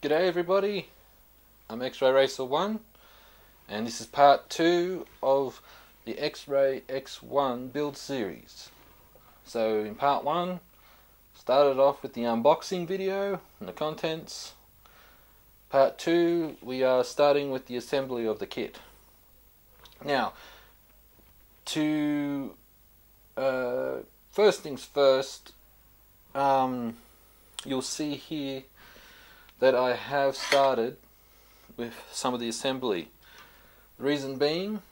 G'day everybody, I'm Xray X1 and this is part 2 of the Xray X1 build series. So in part 1, started off with the unboxing video and the contents. Part 2, we are starting with the assembly of the kit. Now, first things first, you'll see here that I have started with some of the assembly. The reason being,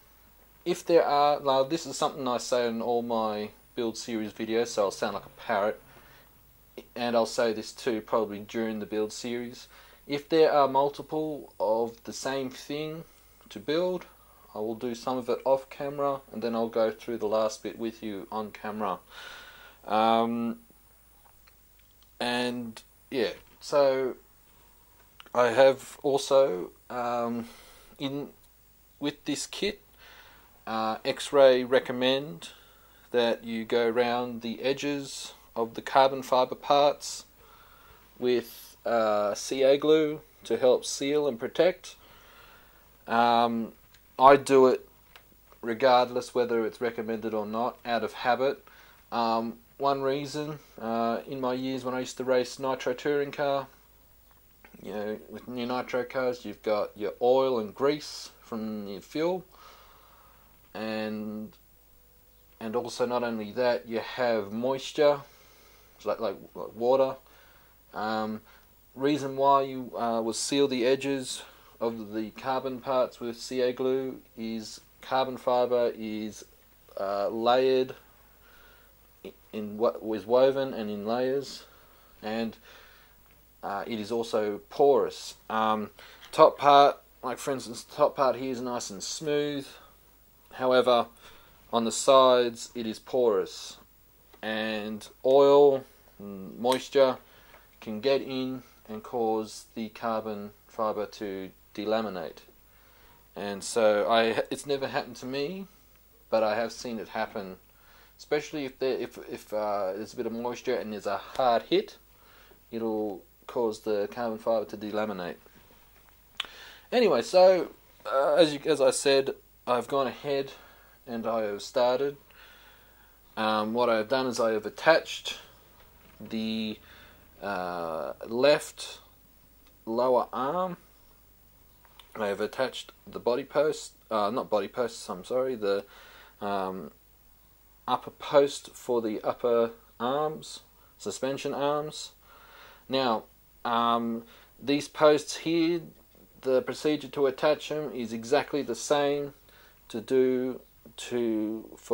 if there are, now this is something I say in all my build series videos, so I'll sound like a parrot, and I'll say this too probably during the build series. If there are multiple of the same thing to build, I will do some of it off camera and then I'll go through the last bit with you on camera. And yeah, so I have also with this kit, Xray recommend that you go around the edges of the carbon fiber parts with CA glue to help seal and protect. I do it regardless whether it's recommended or not, out of habit. One reason, in my years when I used to race nitro touring car, you know, with new nitro cars, you've got your oil and grease from your fuel, and also not only that, you have moisture, like water. Reason why you will seal the edges of the carbon parts with CA glue is carbon fiber is layered in what was woven and in layers, and it is also porous. Top part, like for instance, the top part here is nice and smooth. However, on the sides it is porous, and oil and moisture can get in and cause the carbon fiber to delaminate. And so it's never happened to me, but I have seen it happen, especially if there's a bit of moisture and there's a hard hit. It'll cause the carbon fiber to delaminate. Anyway, so as I said, I've gone ahead and I have started. What I have done is I have attached the left lower arm. I have attached the body post, not body posts, I'm sorry, the upper post for the upper arms, suspension arms. Now, these posts here, the procedure to attach them is exactly the same for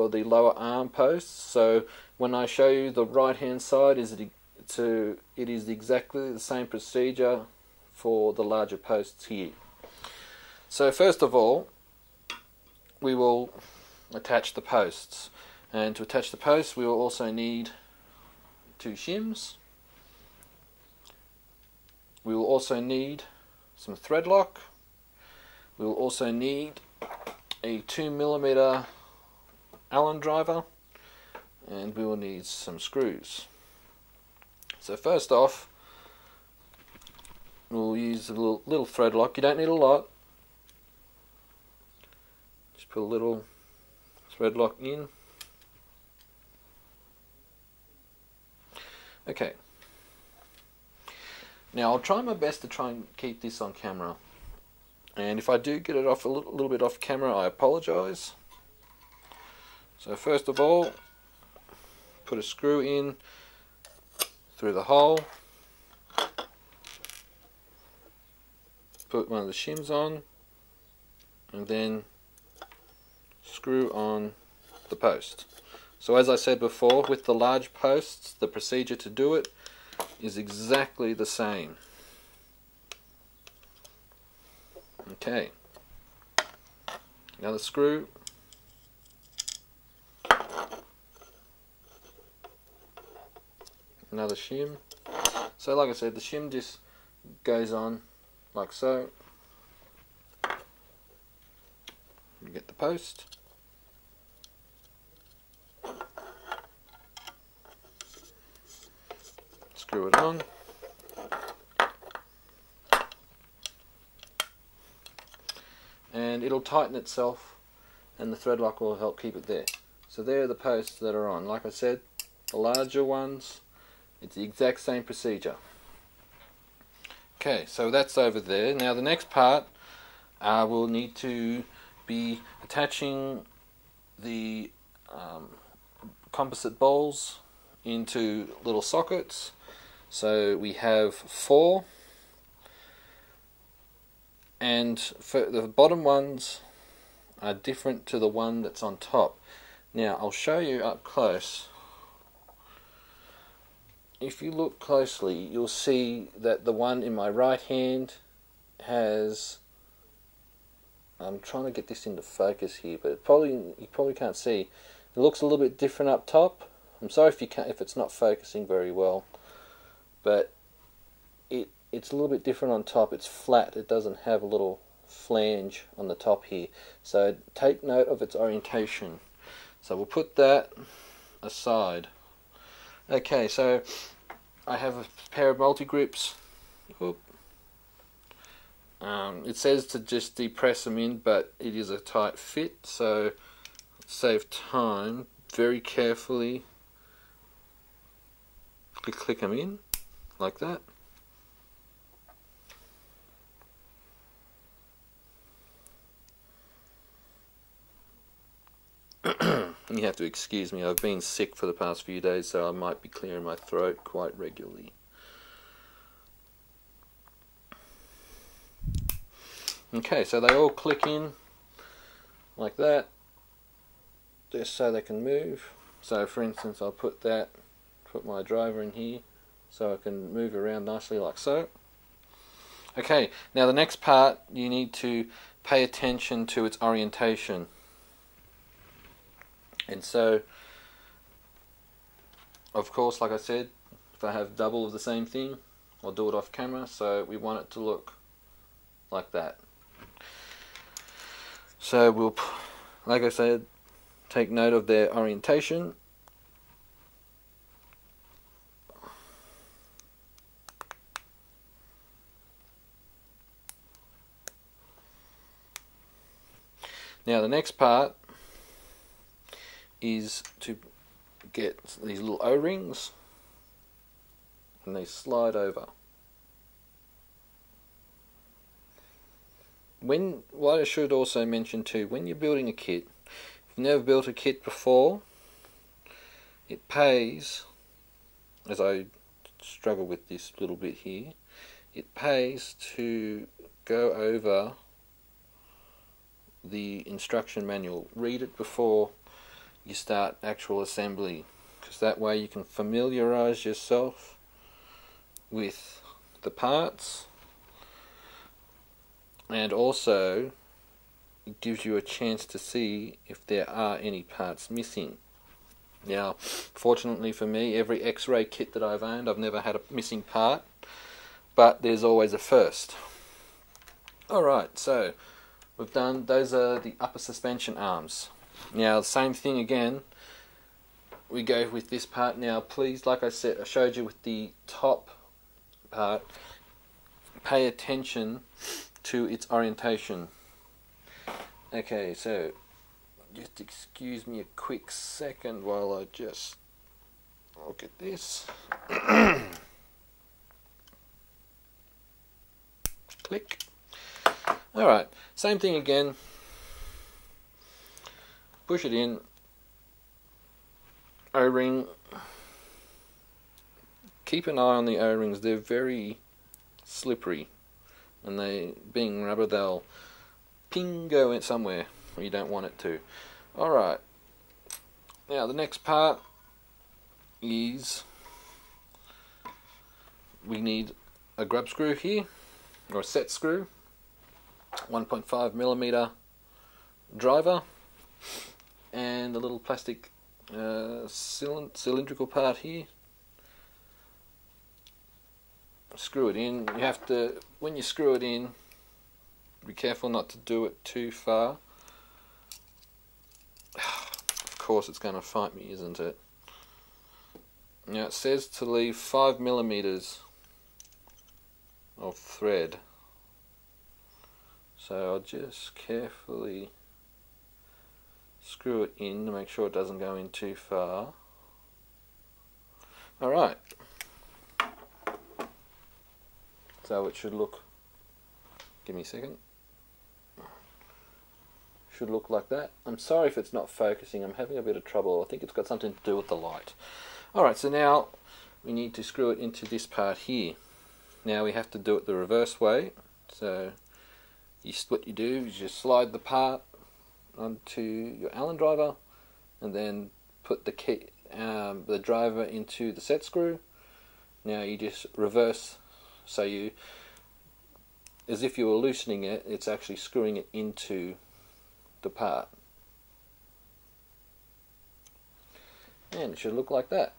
the lower arm posts. So when I show you the right hand side, it is exactly the same procedure for the larger posts here. So first of all, we will attach the posts, and to attach the posts we will also need 2 shims. We will also need some thread lock. We will also need a 2mm Allen driver, and we will need some screws. So first off, we'll use a little thread lock. You don't need a lot. Just put a little thread lock in. Okay. Now I'll try my best to try and keep this on camera, and if I do get it off a little bit off camera, I apologise. So first of all, put a screw in through the hole, put one of the shims on, and then screw on the post. So as I said before, with the large posts, the procedure to do it is exactly the same. Okay, another screw, another shim. So like I said, the shim just goes on like so. You get the post. Screw it on. and it'll tighten itself, and the thread lock will help keep it there. So there are the posts that are on. Like I said, the larger ones, it's the exact same procedure. Okay, so that's over there. Now the next part, we'll need to be attaching the composite bowls into little sockets. So we have 4, and for the bottom ones are different to the one that's on top. Now I'll show you up close. If you look closely, you'll see that the one in my right hand has, I'm trying to get this into focus here, but you probably can't see. It looks a little bit different up top. I'm sorry if it's not focusing very well, but it's a little bit different on top. It's flat. It doesn't have a little flange on the top here. So take note of its orientation. So we'll put that aside. Okay, so I have a pair of multi-grips. It says to just depress them in, but it is a tight fit, so save time, very carefully click them in like that. You have to excuse me, I've been sick for the past few days, so I might be clearing my throat quite regularly. Okay, so they all click in like that, just so they can move. So for instance, I'll put my driver in here so I can move around nicely like so. Okay, now the next part, you need to pay attention to its orientation. And so, of course, like I said, if I have double of the same thing, I'll do it off camera, so we want it to look like that. So we'll, like I said, take note of their orientation. Now the next part is to get these little O-rings, and they slide over. What I should also mention too, when you're building a kit, if you've never built a kit before, it pays, as I struggle with this little bit here, it pays to go over the instruction manual. Read it before you start actual assembly, because that way you can familiarize yourself with the parts, and also it gives you a chance to see if there are any parts missing. Now, fortunately for me, every Xray kit that I've owned, I've never had a missing part, but there's always a first. Alright, so we've done, those are the upper suspension arms. Now the same thing again, we go with this part. Now please, like I said, I showed you with the top part, pay attention to its orientation. Okay, so just excuse me a quick second while I just look at this. Click. Alright, same thing again. Push it in. O-ring. Keep an eye on the O-rings. They're very slippery, and they, being rubber, they'll ping go in somewhere where you don't want it to. Alright, now the next part is we need a grub screw here, or a set screw, 1.5mm driver, and a little plastic cylindrical part here. Screw it in. You have to, when you screw it in, be careful not to do it too far. Of course it's going to fight me, isn't it? Now it says to leave 5mm of thread. So So I'll just carefully screw it in to make sure it doesn't go in too far. Alright, so it should look, give me a second, should look like that. I'm sorry if it's not focusing, I'm having a bit of trouble. I think it's got something to do with the light. Alright, so now we need to screw it into this part here. Now we have to do it the reverse way. So what you do is you slide the part onto your Allen driver and then put the key, the driver into the set screw. Now you just reverse, so you, as if you were loosening it, it's actually screwing it into the part. And it should look like that.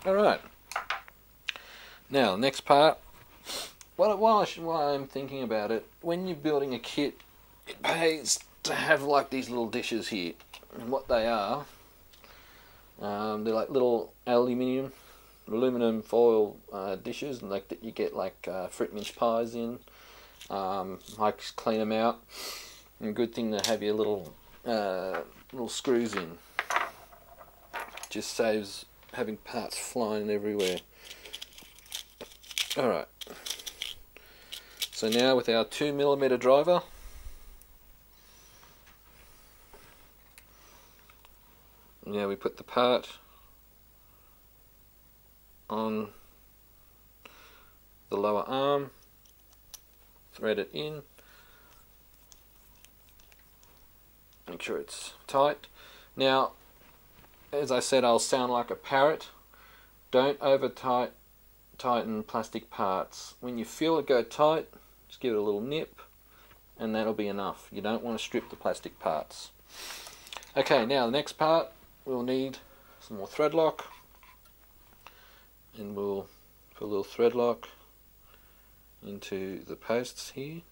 Alright. Now, next part. While I'm thinking about it, when you're building a kit, it pays to have like these little dishes here. And what they are, they're like little aluminum foil dishes, and like that you get like fruit mince pies in. I just clean them out. And a good thing to have your little screws in. Just saves having parts flying everywhere. Alright. So now with our 2mm driver, now we put the part on the lower arm, thread it in, make sure it's tight. Now, as I said, I'll sound like a parrot. Don't over tighten plastic parts. When you feel it go tight, just give it a little nip and that'll be enough. You don't want to strip the plastic parts. Okay, now the next part, we'll need some more thread lock, and we'll put a little thread lock into the posts here.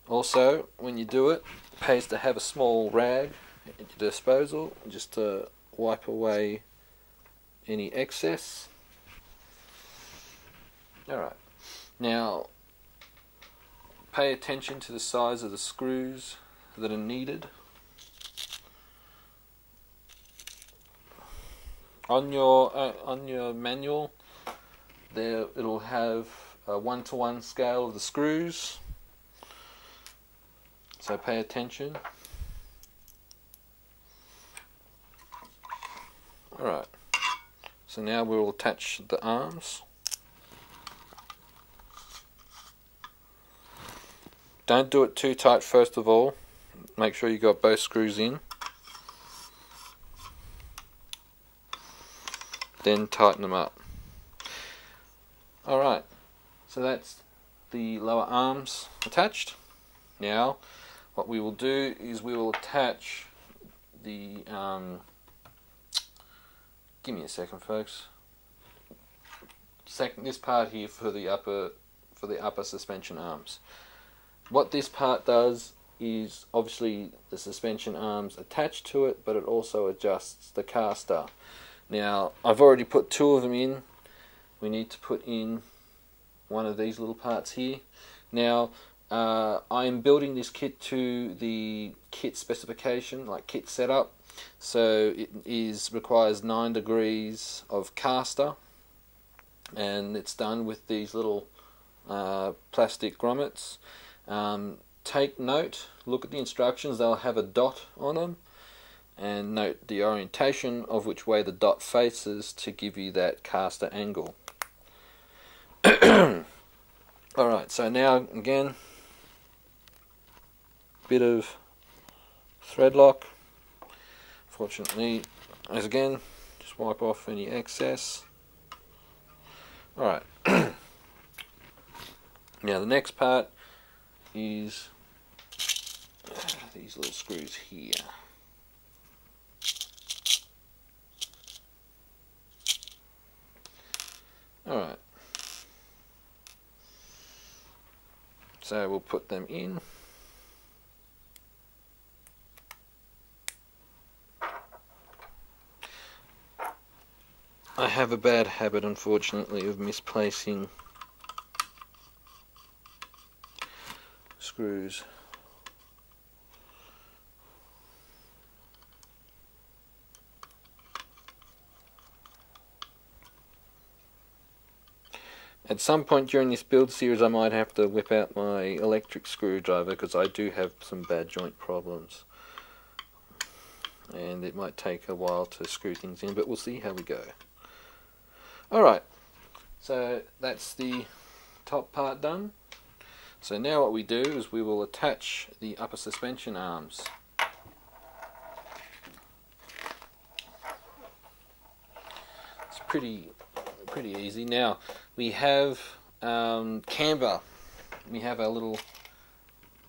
Also, when you do it, it pays to have a small rag at your disposal just to wipe away any excess. Alright, now pay attention to the size of the screws that are needed. On your manual, there it'll have a 1:1 scale of the screws, so pay attention. Alright, so now we'll attach the arms. Don't do it too tight first of all, make sure you got both screws in. Then tighten them up. Alright, so that's the lower arms attached. Now, what we will do is we will attach the, give me a second folks, this part here for the upper suspension arms. What this part does is obviously the suspension arms attached to it, but it also adjusts the caster. Now, I've already put two of them in. We need to put in one of these little parts here. Now, I'm building this kit to the kit specification, like kit setup. So it requires 9 degrees of caster, and it's done with these little plastic grommets. Take note, look at the instructions, they'll have a dot on them, and note the orientation of which way the dot faces to give you that caster angle. Alright, so now again, bit of thread lock. Fortunately, as again, just wipe off any excess. Alright, now the next part is these little screws here. Alright, so we'll put them in. I have a bad habit, unfortunately, of misplacing screws. At some point during this build series I might have to whip out my electric screwdriver because I do have some bad joint problems. And it might take a while to screw things in, but we'll see how we go. Alright, so that's the top part done. So now what we do is we will attach the upper suspension arms. It's pretty easy. Now we have camber. We have our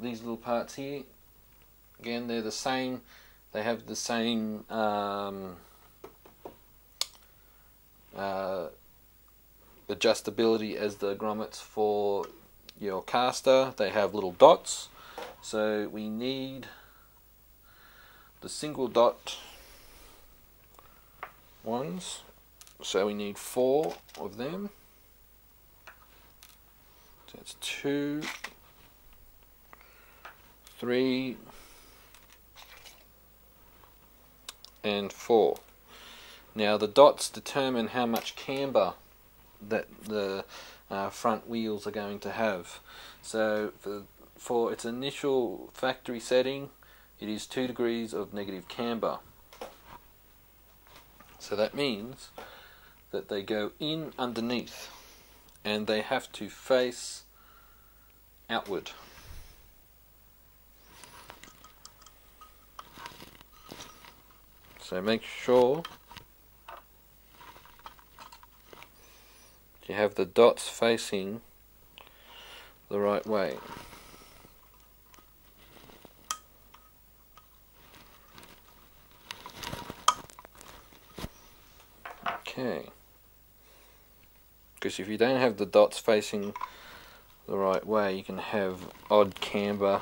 these little parts here. Again, they're the same. They have the same adjustability as the grommets for your caster. They have little dots, so we need the single dot ones, so we need 4 of them. So it's 2, 3 and 4. Now the dots determine how much camber that the front wheels are going to have. So for its initial factory setting, it is 2 degrees of negative camber. So that means that they go in underneath and they have to face outward. So make sure you have the dots facing the right way. Okay. Because if you don't have the dots facing the right way, you can have odd camber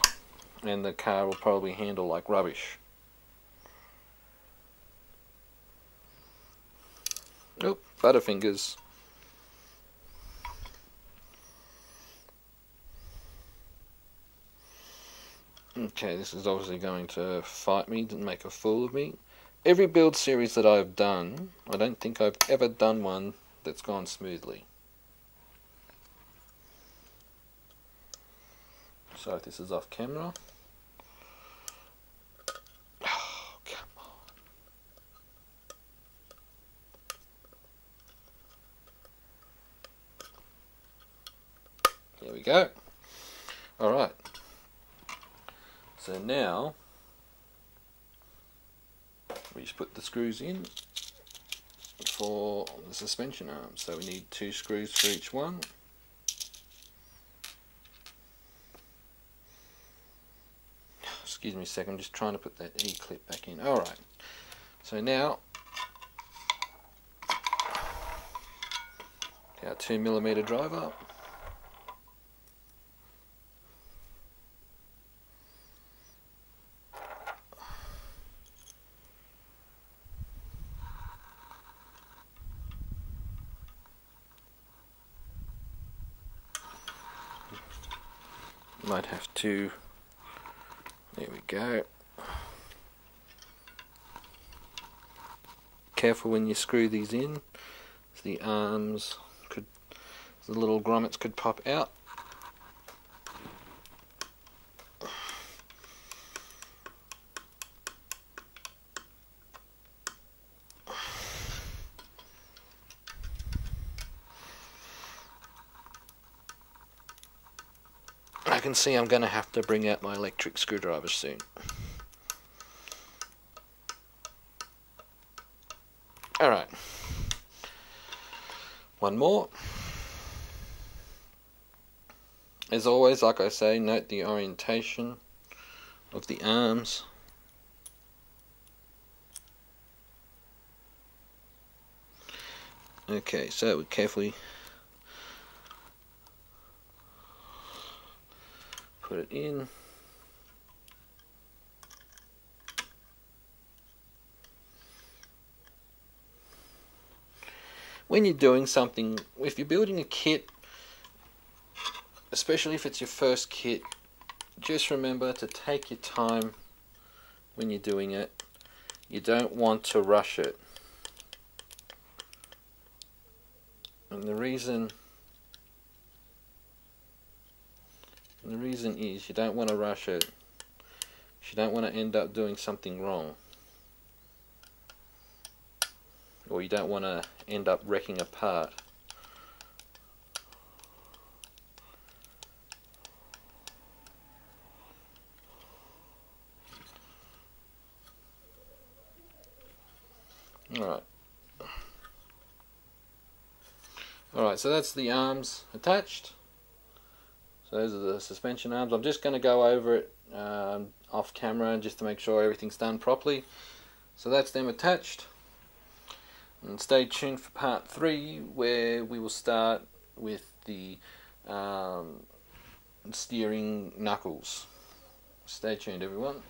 and the car will probably handle like rubbish. Oh, butterfingers. Okay, this is obviously going to fight me and make a fool of me. Every build series that I've done, I don't think I've ever done one that's gone smoothly. So if this is off camera. Oh, come on. There we go. Alright. So now we just put the screws in for the suspension arms. So we need 2 screws for each one. Excuse me a second, I'm just trying to put that E-clip back in. Alright, so now our 2mm driver. Might have to, there we go. Careful when you screw these in, the arms could, the little grommets could pop out. I can see I'm going to have to bring out my electric screwdriver soon. Alright, one more. As always, like I say, note the orientation of the arms. Okay, so we carefully put it in. When you're doing something, if you're building a kit, especially if it's your first kit, just remember to take your time when you're doing it. You don't want to rush it. And the reason is you don't want to rush it. You don't want to end up doing something wrong. Or you don't want to end up wrecking a part. Alright, so that's the arms attached. So those are the suspension arms. I'm just going to go over it off camera just to make sure everything's done properly. So that's them attached. And stay tuned for part 3, where we will start with the steering knuckles. Stay tuned, everyone.